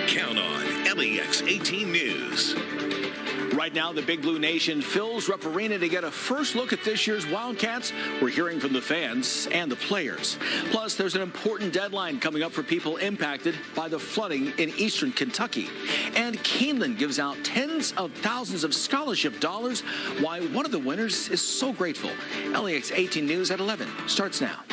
Count on LEX 18 News. Right now, the Big Blue Nation fills Rupp Arena to get a first look at this year's Wildcats. We're hearing from the fans and the players. Plus, there's an important deadline coming up for people impacted by the flooding in eastern Kentucky. And Keeneland gives out tens of thousands of scholarship dollars. Why one of the winners is so grateful. LEX 18 News at 11 starts now.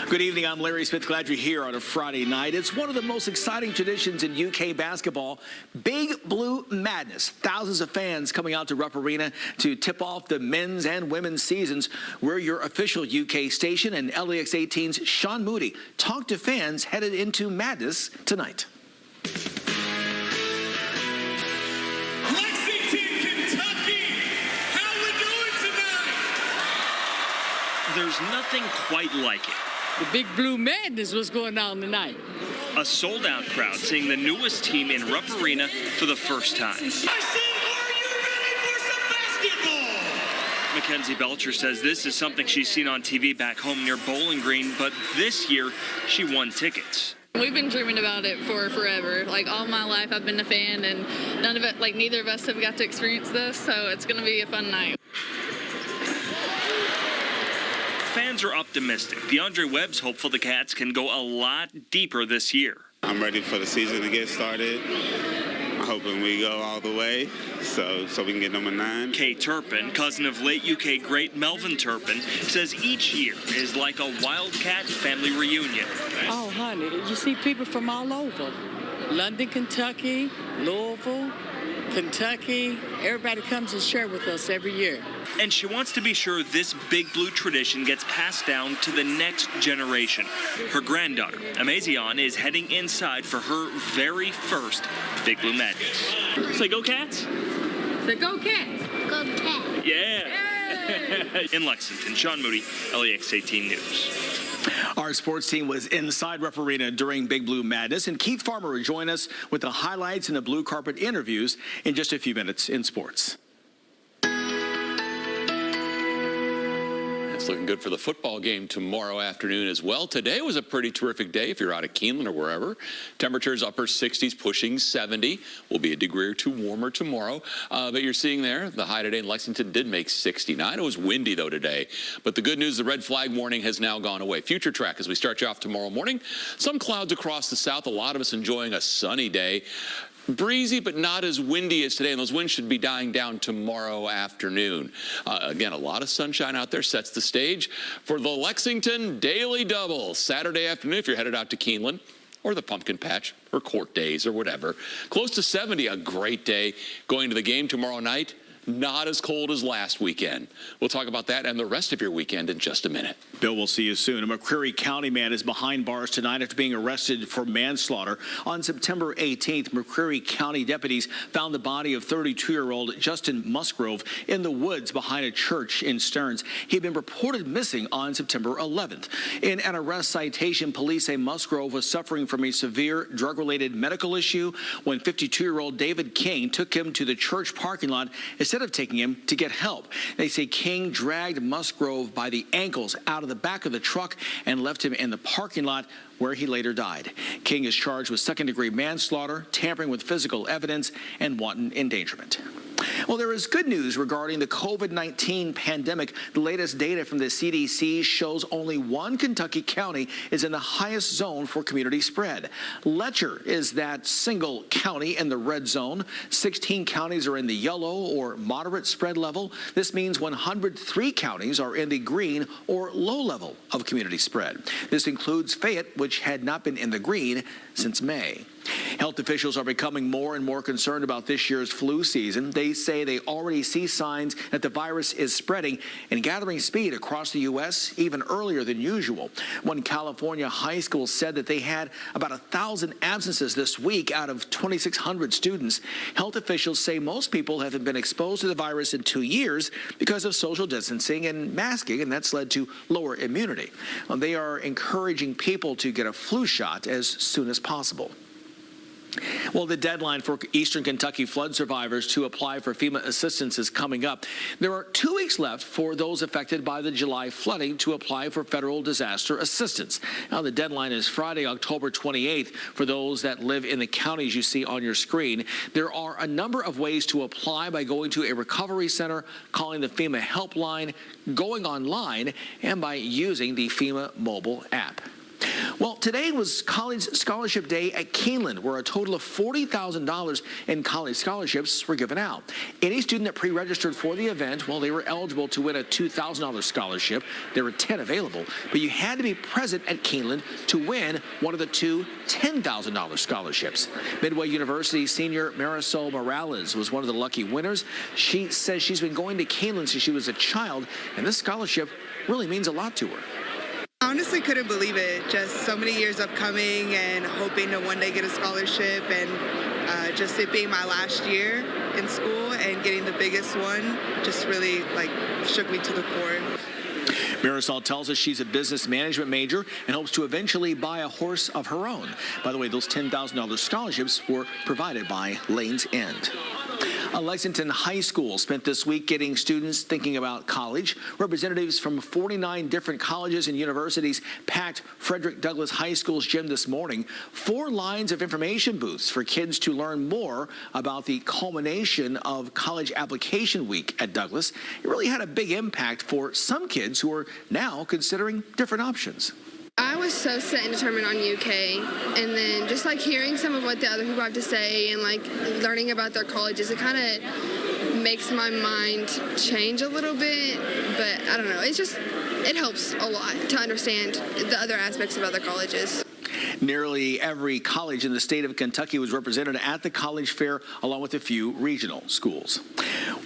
Good evening, I'm Larry Smith. Glad you're here on a Friday night. It's one of the most exciting traditions in UK basketball, Big Blue Madness. Thousands of fans coming out to Rupp Arena to tip off the men's and women's seasons. We're your official UK station, and LEX 18's Sean Moody talked to fans headed into Madness tonight. There's nothing quite like it. The Big Blue Madness was going on tonight. A sold-out crowd seeing the newest team in Rupp Arena for the first time. I said, are you ready for some basketball? Mackenzie Belcher says this is something she's seen on TV back home near Bowling Green, but this year she won tickets. We've been dreaming about it for forever. Like all my life I've been a fan, and neither of us have got to experience this, so it's going to be a fun night. Fans are optimistic. DeAndre Webb's hopeful the Cats can go a lot deeper this year. I'm ready for the season to get started. I'm hoping we go all the way so we can get number 9. Kay Turpin, cousin of late UK great Melvin Turpin, says each year is like a Wildcat family reunion. Oh, honey, you see people from all over. London, Kentucky, Louisville, Kentucky. Everybody comes and share with us every year. And she wants to be sure this Big Blue tradition gets passed down to the next generation. Her granddaughter, Amazion, is heading inside for her very first Big Blue Madness. Say go Cats? So go Cats! Go Cats! Yeah! In Lexington, Sean Moody, LEX 18 News. Our sports team was inside Rupp Arena during Big Blue Madness, and Keith Farmer will join us with the highlights and the blue carpet interviews in just a few minutes in sports. It's looking good for the football game tomorrow afternoon as well. Today was a pretty terrific day if you're out of Keeneland or wherever. Temperatures upper 60s, pushing 70. Will be a degree or two warmer tomorrow. But you're seeing there, the high today in Lexington did make 69. It was windy, though, today. But the good news, the red flag warning has now gone away. Future track as we start you off tomorrow morning. Some clouds across the south. A lot of us enjoying a sunny day. Breezy, but not as windy as today, and those winds should be dying down tomorrow afternoon. Again, a lot of sunshine out there sets the stage for the Lexington Daily Double. Saturday afternoon, if you're headed out to Keeneland or the Pumpkin Patch or Court Days or whatever. Close to 70, a great day. Going to the game tomorrow night, not as cold as last weekend. We'll talk about that and the rest of your weekend in just a minute. Bill, we'll see you soon. A McCreary County man is behind bars tonight after being arrested for manslaughter. On September 18th, McCreary County deputies found the body of 32-year-old Justin Musgrove in the woods behind a church in Stearns. He had been reported missing on September 11th. In an arrest citation, police say Musgrove was suffering from a severe drug-related medical issue when 52-year-old David King took him to the church parking lot instead of taking him to get help. They say King dragged Musgrove by the ankles out of the back of the truck and left him in the parking lot, where he later died. King is charged with second-degree manslaughter, tampering with physical evidence, and wanton endangerment. Well, there is good news regarding the COVID-19 pandemic. The latest data from the CDC shows only one Kentucky county is in the highest zone for community spread. Letcher is that single county in the red zone. 16 counties are in the yellow or moderate spread level. This means 103 counties are in the green or low level of community spread. This includes Fayette, which had not been in the green since May. Health officials are becoming more and more concerned about this year's flu season. They say they already see signs that the virus is spreading and gathering speed across the U.S. even earlier than usual. One California high school said that they had about 1,000 absences this week out of 2,600 students. Health officials say most people haven't been exposed to the virus in 2 years because of social distancing and masking, and that's led to lower immunity. They are encouraging people to get a flu shot as soon as possible. Well, the deadline for Eastern Kentucky flood survivors to apply for FEMA assistance is coming up. There are 2 weeks left for those affected by the July flooding to apply for federal disaster assistance. Now, the deadline is Friday, October 28th for those that live in the counties you see on your screen. There are a number of ways to apply by going to a recovery center, calling the FEMA helpline, going online, and by using the FEMA mobile app. Well, today was College Scholarship Day at Keeneland, where a total of $40,000 in college scholarships were given out. Any student that pre-registered for the event, well, they were eligible to win a $2,000 scholarship. There were 10 available, but you had to be present at Keeneland to win one of the two $10,000 scholarships. Midway University senior Marisol Morales was one of the lucky winners. She says she's been going to Keeneland since she was a child, and this scholarship really means a lot to her. I honestly couldn't believe it. Just so many years of coming and hoping to one day get a scholarship, and just it being my last year in school and getting the biggest one just really shook me to the core. Marisol tells us she's a business management major and hopes to eventually buy a horse of her own. By the way, those $10,000 scholarships were provided by Lane's End. A Lexington high school spent this week getting students thinking about college. Representatives from 49 different colleges and universities packed Frederick Douglass High School's gym this morning. 4 lines of information booths for kids to learn more about the culmination of college application week at Douglass. It really had a big impact for some kids who are now considering different options. I was so set and determined on UK, and then just hearing some of what the other people have to say and learning about their colleges, it kind of makes my mind change a little bit, but I don't know, it helps a lot to understand the other aspects of other colleges. Nearly every college in the state of Kentucky was represented at the college fair, along with a few regional schools.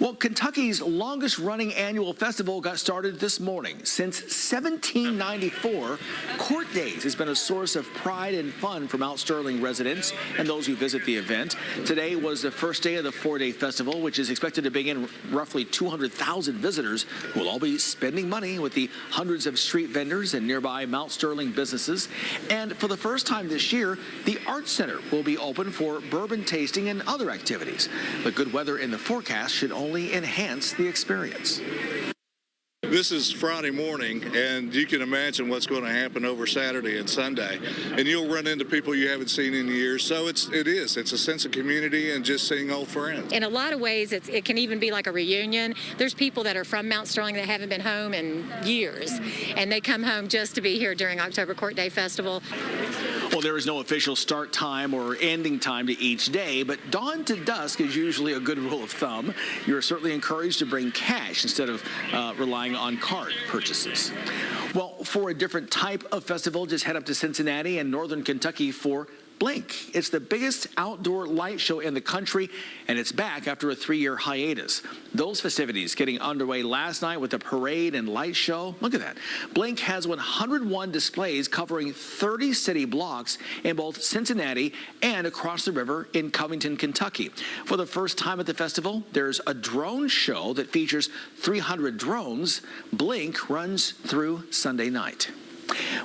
Well, Kentucky's longest-running annual festival got started this morning. Since 1794, Court Days has been a source of pride and fun for Mount Sterling residents and those who visit the event. Today was the first day of the 4-day festival, which is expected to bring in roughly 200,000 visitors who will all be spending money with the hundreds of street vendors and nearby Mount Sterling businesses. And for the first time this year, the Arts Center will be open for bourbon tasting and other activities. The good weather in the forecast should only enhance the experience. This is Friday morning, and you can imagine what's going to happen over Saturday and Sunday. And you'll run into people you haven't seen in years. So it's a sense of community and just seeing old friends. In a lot of ways, it can even be like a reunion. There's people that are from Mount Sterling that haven't been home in years, and they come home just to be here during October Court Day Festival. Well, there is no official start time or ending time to each day, but dawn to dusk is usually a good rule of thumb. You're certainly encouraged to bring cash instead of relying on card purchases. Well, for a different type of festival, just head up to Cincinnati and Northern Kentucky for Blink. It's the biggest outdoor light show in the country, and it's back after a 3-year hiatus. Those festivities getting underway last night with a parade and light show. Look at that. Blink has 101 displays covering 30 city blocks in both Cincinnati and across the river in Covington, Kentucky. For the first time at the festival, there's a drone show that features 300 drones. Blink runs through Sunday night.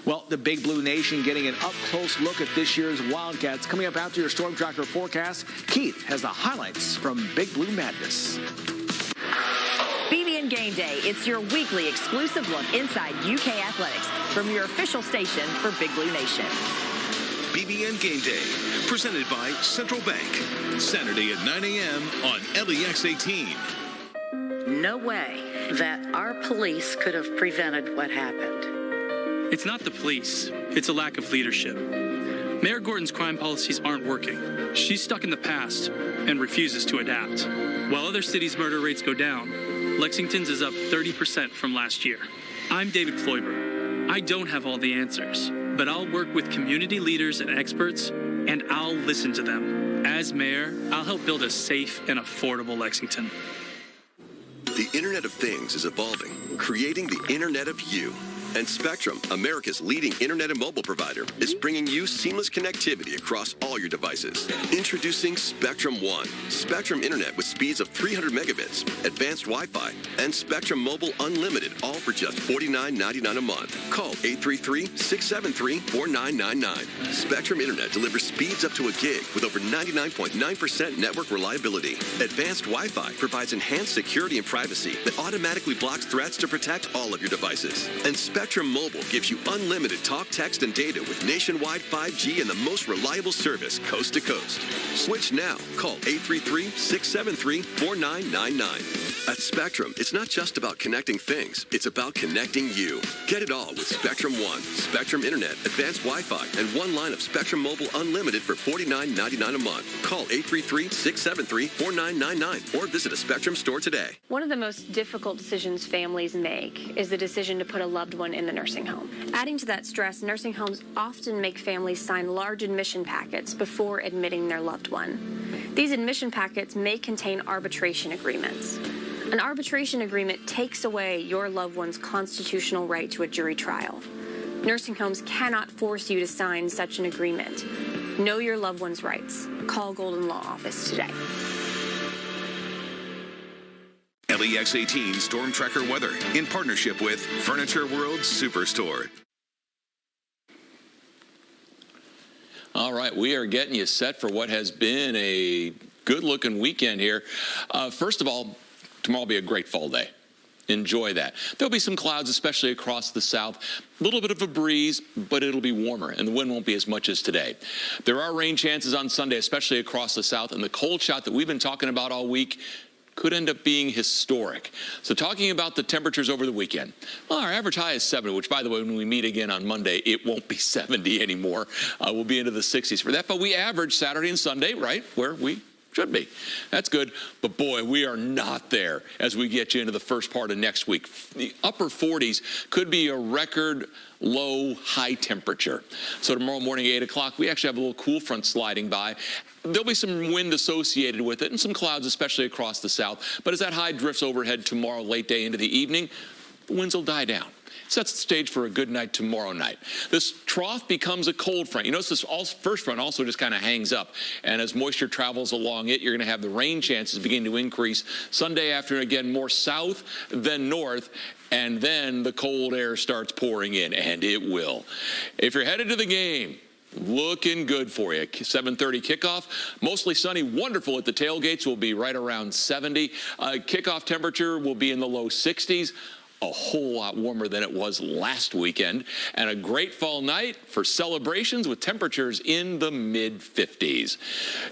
Well, the Big Blue Nation getting an up-close look at this year's Wildcats. Coming up after your Storm Tracker forecast, Keith has the highlights from Big Blue Madness. BB and Game Day. It's your weekly exclusive look inside UK athletics from your official station for Big Blue Nation. BB&N Game Day, presented by Central Bank. Saturday at 9 a.m. on LEX 18. No way that our police could have prevented what happened. It's not the police. It's a lack of leadership. Mayor Gordon's crime policies aren't working. She's stuck in the past and refuses to adapt. While other cities' murder rates go down, Lexington's is up 30% from last year. I'm David Floyber. I don't have all the answers, but I'll work with community leaders and experts, and I'll listen to them. As mayor, I'll help build a safe and affordable Lexington. The Internet of Things is evolving, creating the Internet of You. And Spectrum, America's leading internet and mobile provider, is bringing you seamless connectivity across all your devices. Introducing Spectrum One. Spectrum internet with speeds of 300 megabits, advanced Wi-Fi, and Spectrum Mobile Unlimited, all for just $49.99 a month. Call 833-673-4999. Spectrum Internet delivers speeds up to a gig with over 99.9% network reliability. Advanced Wi-Fi provides enhanced security and privacy that automatically blocks threats to protect all of your devices. And Spectrum Mobile gives you unlimited talk, text, and data with nationwide 5G and the most reliable service coast to coast. Switch now. Call 833-673-4999. At Spectrum, it's not just about connecting things, it's about connecting you. Get it all with Spectrum One, Spectrum Internet, advanced Wi-Fi, and one line of Spectrum Mobile Unlimited for $49.99 a month. Call 833-673-4999 or visit a Spectrum store today. One of the most difficult decisions families make is the decision to put a loved one in the nursing home. Adding to that stress, nursing homes often make families sign large admission packets before admitting their loved one. These admission packets may contain arbitration agreements. An arbitration agreement takes away your loved one's constitutional right to a jury trial. Nursing homes cannot force you to sign such an agreement. Know your loved one's rights. Call Golden Law Office today. LEX 18 Storm Tracker Weather in partnership with Furniture World Superstore. All right, we are getting you set for what has been a good-looking weekend here. First of all, tomorrow will be a great fall day. Enjoy that. There'll be some clouds, especially across the south. A little bit of a breeze, but it'll be warmer, and the wind won't be as much as today. There are rain chances on Sunday, especially across the south, and the cold shot that we've been talking about all week could end up being historic. So talking about the temperatures over the weekend, well, our average high is 70, which, by the way, when we meet again on Monday, it won't be 70 anymore. We'll be into the 60s for that, but we average Saturday and Sunday right where we should be. That's good. But boy, we are not there as we get you into the first part of next week. The upper 40s could be a record low high temperature. So tomorrow morning, 8 o'clock, we actually have a little cool front sliding by. There'll be some wind associated with it and some clouds, especially across the south. But as that high drifts overhead tomorrow late day into the evening, the winds will die down. Sets the stage for a good night tomorrow night. This trough becomes a cold front. You notice this first front also just kind of hangs up, and as moisture travels along it, you're going to have the rain chances begin to increase. Sunday afternoon, again, more south than north, and then the cold air starts pouring in, and it will. If you're headed to the game, looking good for you. 7:30 kickoff. Mostly sunny, wonderful at the tailgates. Will be right around 70. Kickoff temperature will be in the low 60s. A whole lot warmer than it was last weekend, and a great fall night for celebrations with temperatures in the mid-50s.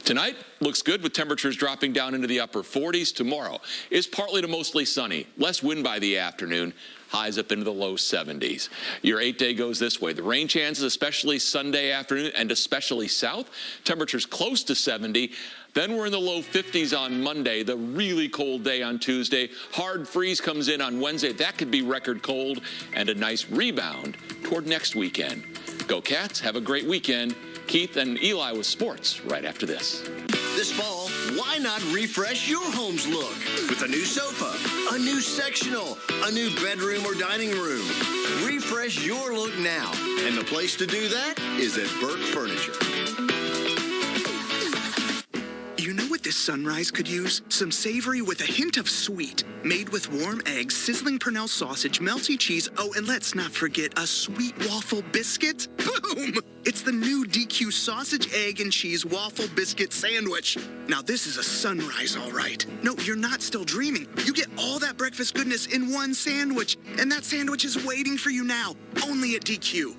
Tonight looks good with temperatures dropping down into the upper 40s. Tomorrow is partly to mostly sunny, less wind by the afternoon, highs up into the low 70s. Your 8-day goes this way. The rain chances, especially Sunday afternoon and especially south, temperatures close to 70. Then we're in the low 50s on Monday, the really cold day on Tuesday. Hard freeze comes in on Wednesday. That could be record cold, and a nice rebound toward next weekend. Go Cats, have a great weekend. Keith and Eli with sports right after this. This fall, why not refresh your home's look with a new sofa, a new sectional, a new bedroom or dining room? Refresh your look now, and the place to do that is at Burke Furniture. You know what this sunrise could use? Some savory with a hint of sweet. Made with warm eggs, sizzling Pernell sausage, melty cheese, oh, and let's not forget a sweet waffle biscuit. Boom! It's the new DQ sausage, egg, and cheese waffle biscuit sandwich. Now this is a sunrise, all right. No, you're not still dreaming. You get all that breakfast goodness in one sandwich, and that sandwich is waiting for you now, only at DQ.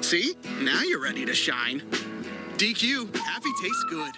See? Now you're ready to shine. DQ, happy tastes good.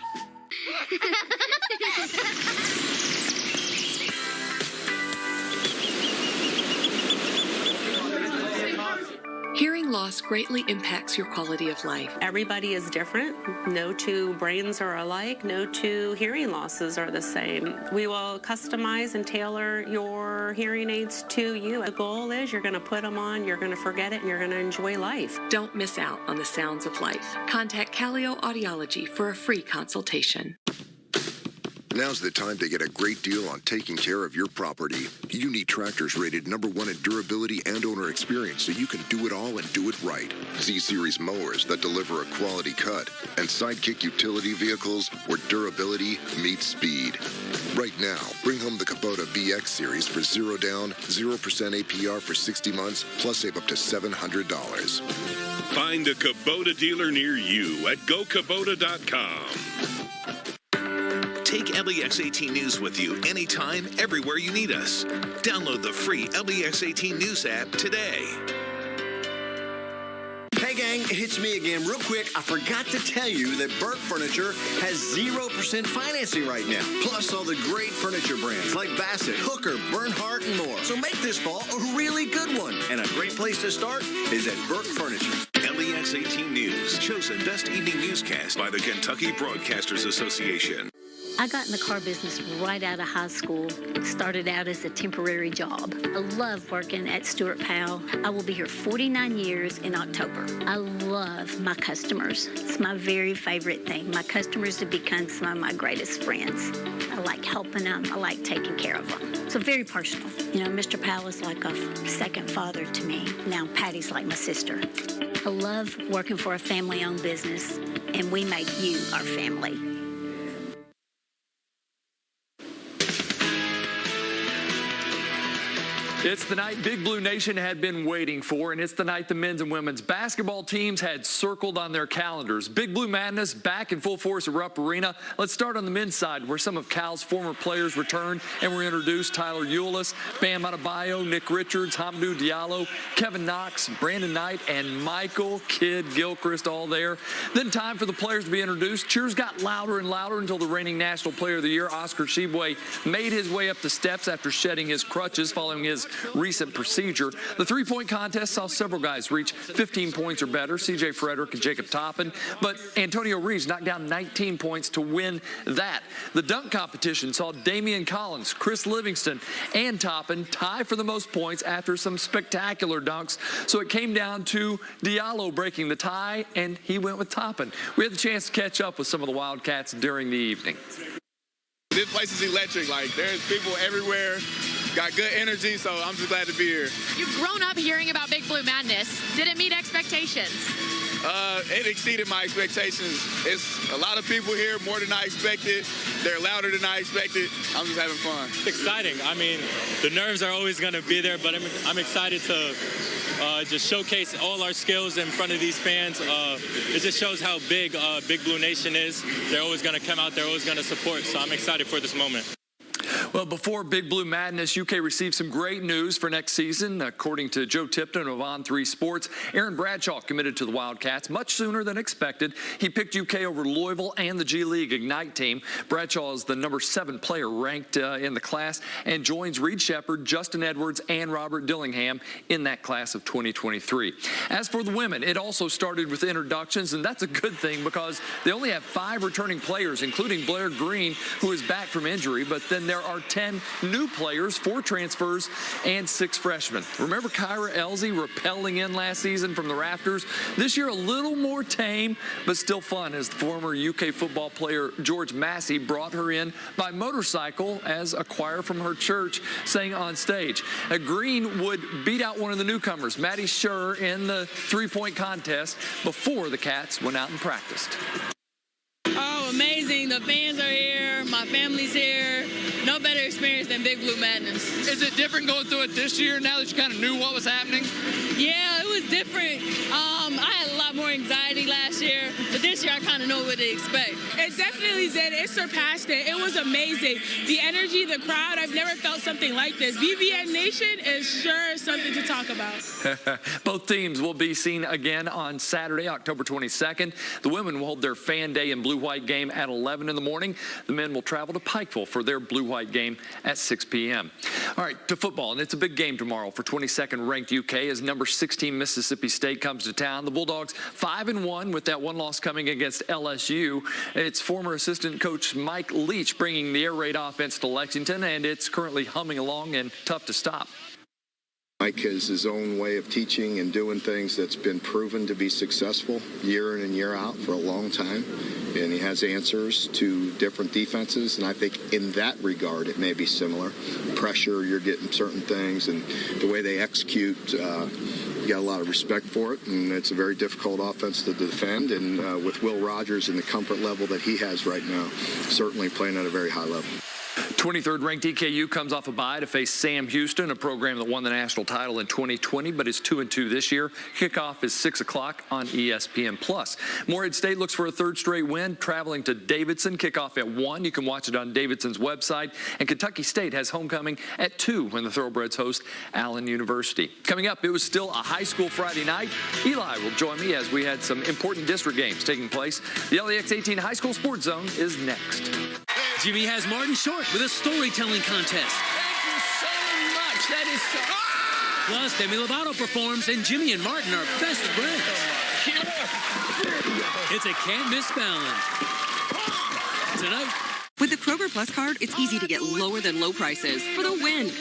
Hearing loss greatly impacts your quality of life. Everybody is different. No two brains are alike. No two hearing losses are the same. We will customize and tailor your hearing aids to you. The goal is you're going to put them on, you're going to forget it, and you're going to enjoy life. Don't miss out on the sounds of life. Contact Calio Audiology for a free consultation. Now's the time to get a great deal on taking care of your property. You need tractors rated #1 in durability and owner experience so you can do it all and do it right. Z-Series mowers that deliver a quality cut, and Sidekick utility vehicles where durability meets speed. Right now, bring home the Kubota VX Series for 0 down, 0% APR for 60 months, plus save up to $700. Find a Kubota dealer near you at gokubota.com. Take LEX 18 News with you anytime, everywhere you need us. Download the free LEX 18 News app today. Hey gang, it's me again. Real quick, I forgot to tell you that Burke Furniture has 0% financing right now. Plus all the great furniture brands like Bassett, Hooker, Bernhardt, and more. So make this fall a really good one. And a great place to start is at Burke Furniture. LEX 18 News, chosen best evening newscast by the Kentucky Broadcasters Association. I got in the car business right out of high school. It started out as a temporary job. I love working at Stewart Powell. I will be here 49 years in October. I love my customers. It's my very favorite thing. My customers have become some of my greatest friends. I like helping them. I like taking care of them. So very personal. You know, Mr. Powell is like a second father to me. Now Patty's like my sister. I love working for a family-owned business, and we make you our family. It's the night Big Blue Nation had been waiting for, and it's the night the men's and women's basketball teams had circled on their calendars. Big Blue Madness back in full force at Rupp Arena. Let's start on the men's side, where some of Cal's former players returned and were introduced. Tyler Eulis, Bam Adebayo, Nick Richards, Hamidou Diallo, Kevin Knox, Brandon Knight, and Michael Kidd Gilchrist all there. Then time for the players to be introduced. Cheers got louder and louder until the reigning National Player of the Year, Oscar Seaway, made his way up the steps after shedding his crutches following his recent procedure. The three-point contest saw several guys reach 15 points or better, C.J. Frederick and Jacob Toppin, but Antonio Reeves knocked down 19 points to win that. The dunk competition saw Damian Collins, Chris Livingston, and Toppin tie for the most points after some spectacular dunks, so it came down to Diallo breaking the tie, and he went with Toppin. We had the chance to catch up with some of the Wildcats during the evening. This place is electric. Like, there's people everywhere. Got good energy, so I'm just glad to be here. You've grown up hearing about Big Blue Madness. Did it meet expectations? It exceeded my expectations. It's a lot of people here, more than I expected. They're louder than I expected. I'm just having fun. Exciting. I mean, the nerves are always going to be there, but I'm excited to just showcase all our skills in front of these fans. It just shows how big Big Blue Nation is. They're always going to come out. They're always going to support, so I'm excited for this moment. Well, before Big Blue Madness, UK received some great news for next season. According to Joe Tipton of On3 Sports, Aaron Bradshaw committed to the Wildcats much sooner than expected. He picked UK over Louisville and the G League Ignite team. Bradshaw is the #7 player ranked in the class and joins Reed Shepard, Justin Edwards, and Robert Dillingham in that class of 2023. As for the women, it also started with introductions, and that's a good thing because they only have 5 returning players, including Blair Green, who is back from injury, but then there are 10 new players, 4 transfers, and 6 freshmen. Remember Kyra Elsie rappelling in last season from the rafters? This year, a little more tame, but still fun, as the former UK football player George Massey brought her in by motorcycle as a choir from her church sang on stage. Green would beat out one of the newcomers, Maddie Schur, in the three-point contest before the Cats went out and practiced. Oh, amazing. The fans are here. My family's here. No better experience than Big Blue Madness. Is it different going through it this year now that you kind of knew what was happening? Yeah, it was different. I had a lot more anxiety last year, but this year I kind of know what to expect. It definitely did. It surpassed it. It was amazing. The energy, the crowd, I've never felt something like this. BBN Nation is sure something to talk about. Both teams will be seen again on Saturday, October 22nd. The women will hold their Fan Day and Blue-White game at 11 in the morning. The men will travel to Pikeville for their Blue-White game at 6 p.m. All right, to football, and it's a big game tomorrow for 22nd ranked UK as number 16 Mississippi State comes to town. The Bulldogs 5-1 with that one loss coming against LSU. It's former assistant coach Mike Leach bringing the air raid offense to Lexington, and it's currently humming along and tough to stop. Mike has his own way of teaching and doing things that's been proven to be successful year in and year out for a long time. And he has answers to different defenses. And I think in that regard, it may be similar. Pressure, you're getting certain things. And the way they execute, you got a lot of respect for it. And it's a very difficult offense to defend. And with Will Rogers and the comfort level that he has right now, certainly playing at a very high level. 23rd ranked EKU comes off a bye to face Sam Houston, a program that won the national title in 2020 but is 2-2 this year. Kickoff is 6 o'clock on ESPN+. Morehead State looks for a third straight win, traveling to Davidson. Kickoff at 1. You can watch it on Davidson's website. And Kentucky State has homecoming at 2 when the Thoroughbreds host Allen University. Coming up, it was still a high school Friday night. Eli will join me as we had some important district games taking place. The LEX 18 High School Sports Zone is next. Jimmy has Martin Short with a storytelling contest. Thank you so much. That is so... Plus, Demi Lovato performs, and Jimmy and Martin are best friends. It's a can't-miss balance. Tonight. With the Kroger Plus card, it's easy to get lower than low prices for the win.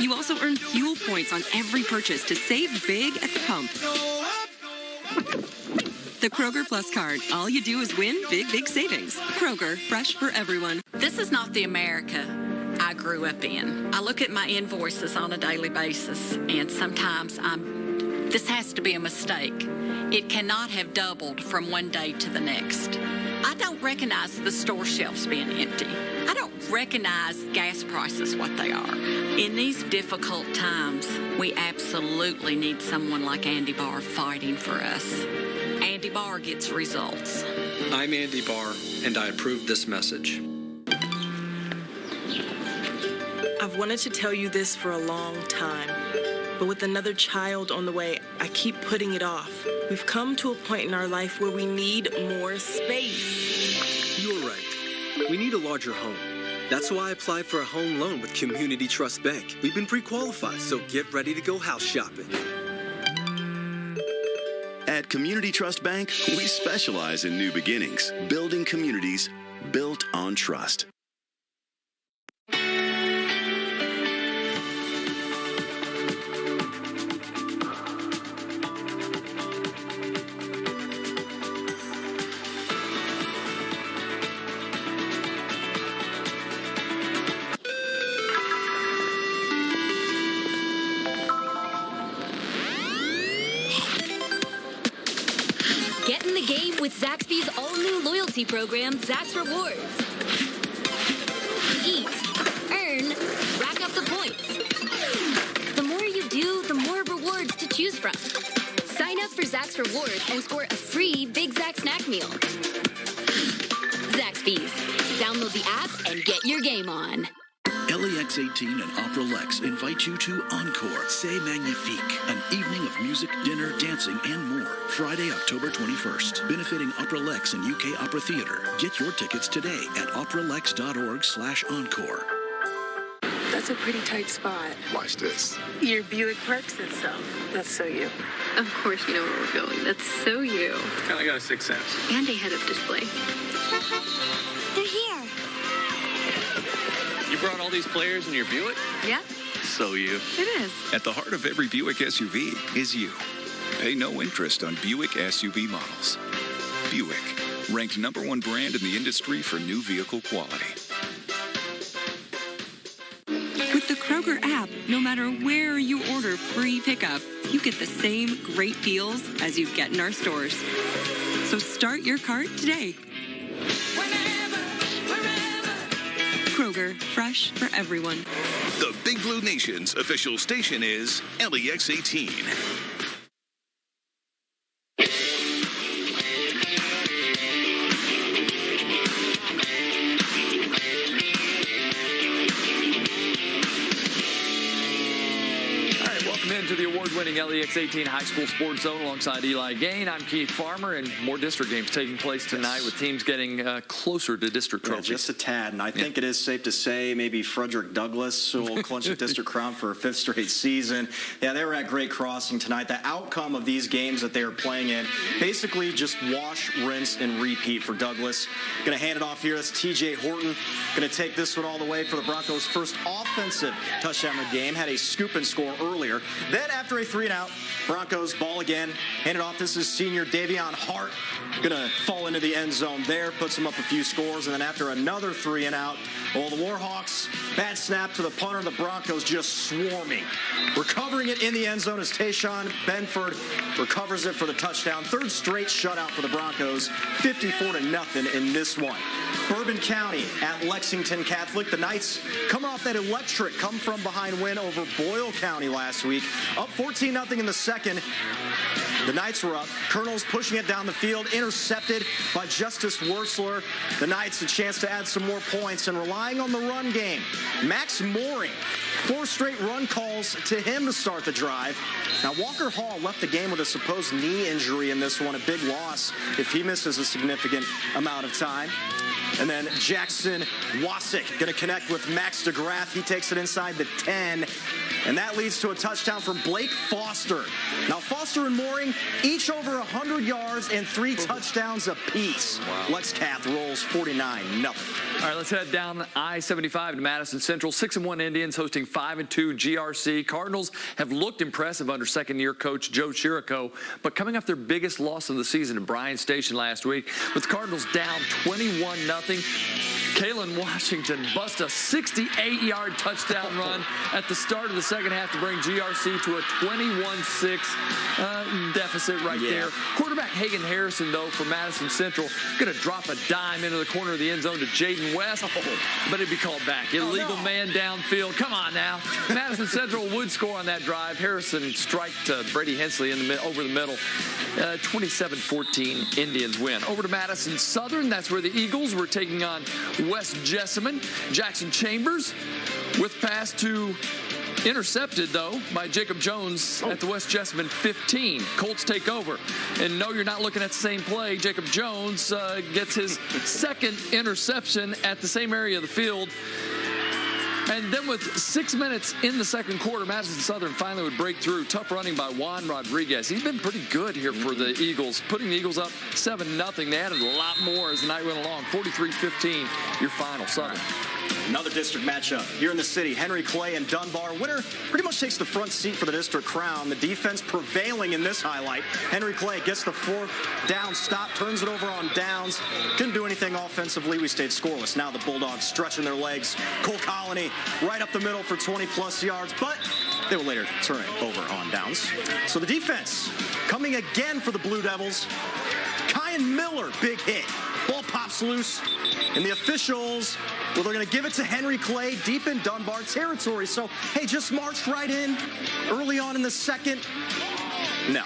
You also earn fuel points on every purchase to save big at the pump. The Kroger Plus card. All you do is win big, big savings. Kroger, fresh for everyone. This is not the America I grew up in. I look at my invoices on a daily basis, and sometimes this has to be a mistake. It cannot have doubled from one day to the next. I don't recognize the store shelves being empty. I don't recognize gas prices what they are. In these difficult times, we absolutely need someone like Andy Barr fighting for us. Andy Barr gets results. I'm Andy Barr, and I approve this message. I've wanted to tell you this for a long time, but with another child on the way, I keep putting it off. We've come to a point in our life where we need more space. You're right. We need a larger home. That's why I applied for a home loan with Community Trust Bank. We've been pre-qualified, so get ready to go house shopping. At Community Trust Bank, we specialize in new beginnings, building communities built on trust. Get in the game with Zaxby's all-new loyalty program, Zax Rewards. Eat, earn, rack up the points. The more you do, the more rewards to choose from. Sign up for Zax Rewards and score a free Big Zax snack meal. Zaxby's. Download the app and get your game on. LEX 18 and Opera Lex invite you to Encore, C'est Magnifique, an evening of music, dinner, dancing, and more. Friday, October 21st, benefiting Opera Lex and UK Opera Theatre. Get your tickets today at operalex.org/encore. That's a pretty tight spot. Watch this. Your Buick parks itself. That's so you. Of course you know where we're going. That's so you. Kind of got a sixth sense. And a head-up display. They're here. You brought all these players in your Buick? Yeah. So you. It is. At the heart of every Buick SUV is you. Pay no interest on Buick SUV models. Buick, ranked #1 brand in the industry for new vehicle quality. With the Kroger app, no matter where you order free pickup, you get the same great deals as you get in our stores. So start your cart today. Kroger, fresh for everyone. The Big Blue Nation's official station is LEX 18. Into the award-winning watching LEX 18 High School Sports Zone alongside Eli Gain. I'm Keith Farmer, and more district games taking place tonight with teams getting closer to district trophies. Just a tad, and I think it is safe to say maybe Frederick Douglass will clinch the district crown for a 5th straight season. Yeah, they were at Great Crossing tonight. The outcome of these games that they are playing in, basically just wash, rinse, and repeat for Douglass. Going to hand it off here. That's TJ Horton. Going to take this one all the way for the Broncos' first offensive touchdown of the game. Had a scoop and score earlier. Then after a 3-and-out, Broncos ball again. Hand it off. This is senior Davion Hart. Going to fall into the end zone there. Puts him up a few scores. And then after another 3-and-out, well, the Warhawks, bad snap to the punter. The Broncos just swarming. Recovering it in the end zone is Tayshawn Benford. Recovers it for the touchdown. 3rd straight shutout for the Broncos. 54-0 in this one. Bourbon County at Lexington Catholic. The Knights coming off that electric come-from-behind win over Boyle County last week. Up 14-0 in the second. The Knights were up. Colonels pushing it down the field, intercepted by Justice Wurzler. The Knights a chance to add some more points and relying on the run game. Max Mooring, 4 straight run calls to him to start the drive. Now, Walker Hall left the game with a supposed knee injury in this one, a big loss if he misses a significant amount of time. And then Jackson Wasick going to connect with Max DeGraff. He takes it inside the 10. And that leads to a touchdown from Blake Foster. Now, Foster and Mooring, each over 100 yards and 3 touchdowns apiece. Wow. Lex Cath rolls 49-0. All right, let's head down I-75 to Madison Central. 6-1 Indians hosting 5-2 GRC. Cardinals have looked impressive under second-year coach Joe Chirico, but coming off their biggest loss of the season at Bryan Station last week, with Cardinals down 21-0. Kalen Washington bust a 68-yard touchdown run at the start of the second half to bring GRC to a 21-6 deficit right there. Quarterback Hagan Harrison, though, for Madison Central, going to drop a dime into the corner of the end zone to Jaden West, but it'd be called back. Illegal man downfield. Come on now. Madison Central would score on that drive. Harrison strike to Brady Hensley over the middle. 27-14 Indians win. Over to Madison Southern. That's where the Eagles were taking on West Jessamine. Jackson Chambers with pass to intercepted, though, by Jacob Jones at the West Jessamine 15. Colts take over. And no, you're not looking at the same play. Jacob Jones gets his second interception at the same area of the field. And then with 6 minutes in the second quarter, Madison Southern finally would break through. Tough running by Juan Rodriguez. He's been pretty good here for the Eagles, putting the Eagles up 7-0. They added a lot more as the night went along. 43-15, your final, Southern. Another district matchup here in the city. Henry Clay and Dunbar. Winner pretty much takes the front seat for the district crown. The defense prevailing in this highlight. Henry Clay gets the 4th down stop, turns it over on downs. Couldn't do anything offensively. We stayed scoreless. Now the Bulldogs stretching their legs. Cole Colony right up the middle for 20-plus yards, but they will later turn it over on downs. So the defense coming again for the Blue Devils. Kyan Miller, big hit. Ball pops loose, and the officials, well, they're going to give it to Henry Clay deep in Dunbar territory. So, hey, just marched right in early on in the second. No.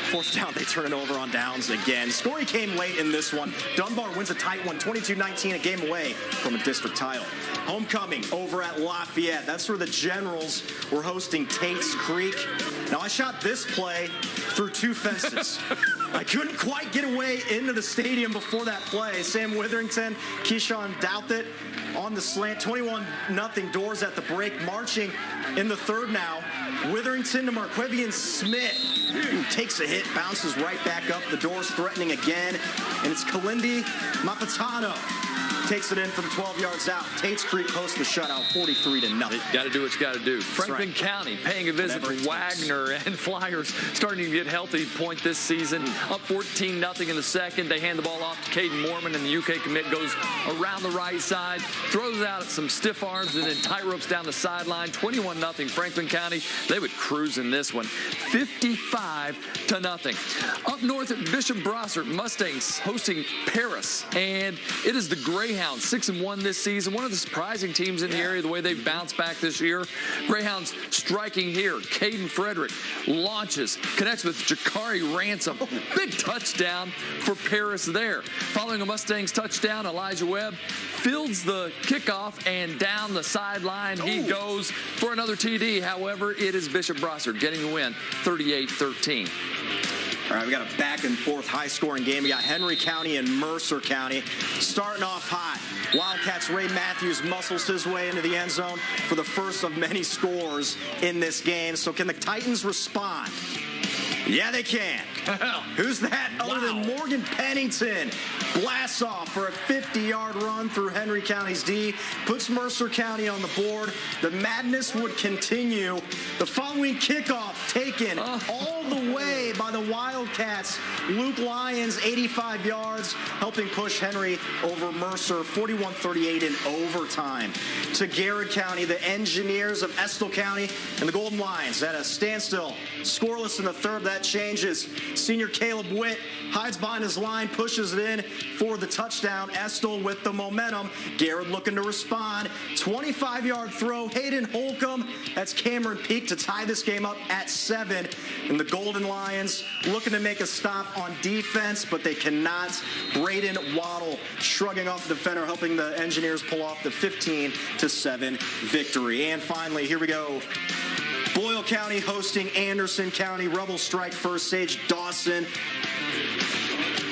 4th down, they turn it over on downs again. Story came late in this one. Dunbar wins a tight one, 22-19, a game away from a district title. Homecoming over at Lafayette. That's where the Generals were hosting Tate's Creek. Now, I shot this play through 2 fences. I couldn't quite get away into the stadium before that play. Sam Witherington, Keyshawn Douthit on the slant. 21-0 Doors at the break. Marching in the third now. Witherington to Marquevian Smith, who takes a hit, bounces right back up. The Doors threatening again, and it's Kalindi Mapatano. Takes it in for the 12 yards out. Tate's Creek hosts the shutout, 43-0. Got to do what you got to do. Franklin County paying a visit to Wagner, and Flyers starting to get healthy point this season. Up 14-0 in the second. They hand the ball off to Caden Mormon, and the UK commit goes around the right side, throws out some stiff arms, and then tie ropes down the sideline. 21-0 Franklin County. They would cruise in this one. 55-0. Up north at Bishop Brossart, Mustangs hosting Paris, and it is the Greyhounds Greyhounds, 6-1 this season. One of the surprising teams in the area, the way they've bounced back this year. Greyhounds striking here. Caden Frederick launches, connects with Jakari Ransom. Big touchdown for Paris there. Following a Mustangs touchdown, Elijah Webb fields the kickoff, and down the sideline he goes for another TD. However, it is Bishop Brossard getting the win, 38-13. All right, we got a back-and-forth high-scoring game. We got Henry County and Mercer County starting off hot. Wildcats' Ray Matthews muscles his way into the end zone for the first of many scores in this game. So can the Titans respond? Yeah, they can. Who's that? Other than Morgan Pennington. Blasts off for a 50-yard run through Henry County's D. Puts Mercer County on the board. The madness would continue. The following kickoff taken all the way by the Wildcats. Luke Lyons, 85 yards, helping push Henry over Mercer, 41-38 in overtime. To Garrett County, the Engineers of Estill County and the Golden Lions at a standstill. Scoreless in the third. That changes. Senior Caleb Witt hides behind his line, pushes it in for the touchdown. Estill with the momentum. Garrett looking to respond. 25-yard throw. Hayden Holcomb. That's Cameron Peak to tie this game up at 7. And the Golden Lions looking to make a stop on defense, but they cannot. Braden Waddle shrugging off the defender, helping the Engineers pull off the 15-7 victory. And finally, here we go. Boyle County hosting Anderson County. Rebels strike first. Sage Dawson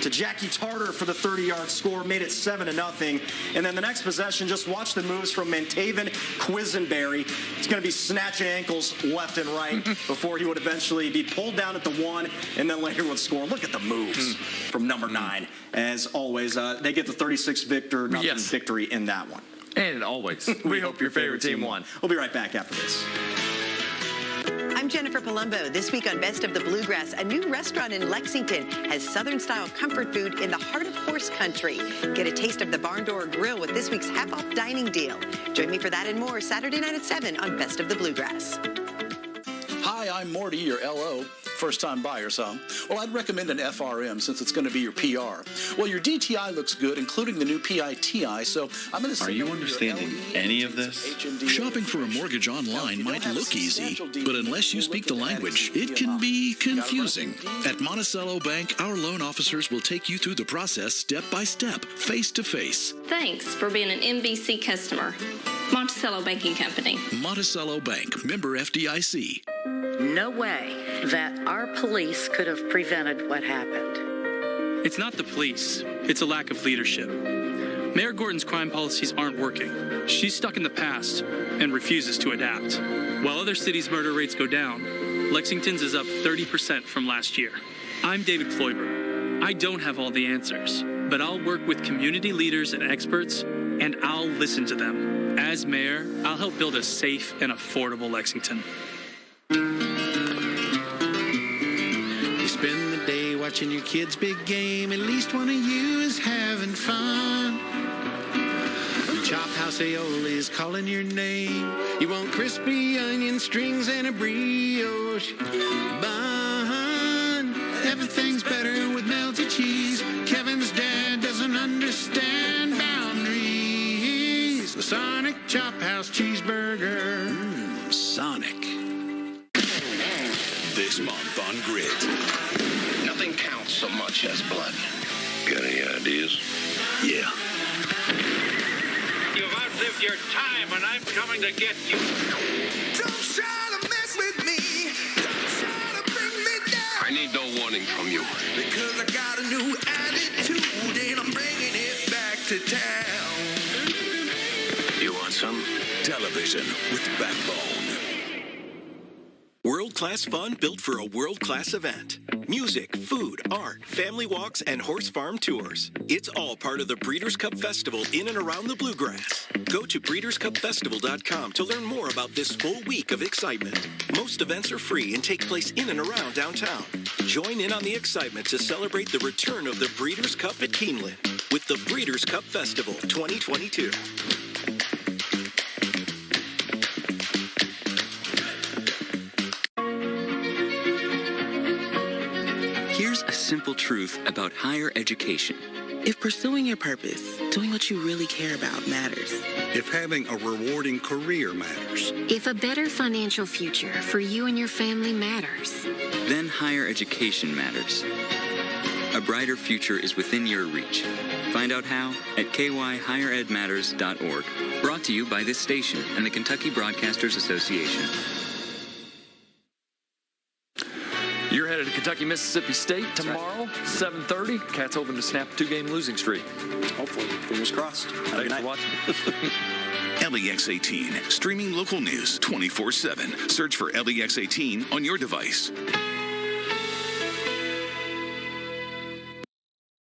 to Jackie Tarter for the 30-yard score. Made it 7-0. And then the next possession, just watch the moves from Mantaven Quisenberry. He's going to be snatching ankles left and right before he would eventually be pulled down at the 1 and then later would score. Look at the moves from number 9. As always, they get the 36 victory in that one. And always, we hope your favorite team won. We'll be right back after this. I'm Jennifer Palumbo. This week on Best of the Bluegrass, a new restaurant in Lexington has Southern-style comfort food in the heart of horse country. Get a taste of the Barn Door Grill with this week's half-off dining deal. Join me for that and more Saturday night at 7 on Best of the Bluegrass. Hi, I'm Morty, your LO. First-time buyers, huh? Well, I'd recommend an FRM since it's going to be your PR. Well, your DTI looks good, including the new PITI, so I'm going to say... Are you understanding any of this? Shopping for a mortgage online might look easy, but unless you speak the language, it can be confusing. At Monticello Bank, our loan officers will take you through the process step by step, face to face. Thanks for being an MBC customer. Monticello Banking Company. Monticello Bank, member FDIC. No way that our police could have prevented what happened. It's not the police. It's a lack of leadership. Mayor Gordon's crime policies aren't working. She's stuck in the past and refuses to adapt. While other cities' murder rates go down, Lexington's is up 30% from last year. I'm David Kloiber. I don't have all the answers, but I'll work with community leaders and experts, and I'll listen to them. As mayor, I'll help build a safe and affordable Lexington. You spend the day watching your kid's big game. At least one of you is having fun. The Chop House aioli is calling your name. You want crispy onion strings and a brioche bun. Everything's better with melted cheese. Kevin's dad doesn't understand boundaries. The Sonic Chop House cheeseburger. Sonic. This month on Grit. Nothing counts so much as blood. Got any ideas? Yeah. You've outlived your time, and I'm coming to get you. Don't try to mess with me. Don't try to bring me down. I need no warning from you. Because I got a new attitude, and I'm bringing it back to town. You want some? Television with backbone. World-class fun built for a world-class event. Music, food, art, family walks, and horse farm tours. It's all part of the Breeders' Cup Festival in and around the Bluegrass. Go to breederscupfestival.com to learn more about this full week of excitement. Most events are free and take place in and around downtown. Join in on the excitement to celebrate the return of the Breeders' Cup at Keeneland with the Breeders' Cup Festival 2022. Here's a simple truth about higher education. If pursuing your purpose, doing what you really care about matters. If having a rewarding career matters. If a better financial future for you and your family matters. Then higher education matters. A brighter future is within your reach. Find out how at kyhigheredmatters.org. Brought to you by this station and the Kentucky Broadcasters Association. You're headed to Kentucky, Mississippi State tomorrow, 7:30. Cats hoping to snap a 2-game losing streak. Hopefully. Fingers crossed. Thanks for watching. LEX 18, streaming local news 24/7. Search for LEX 18 on your device.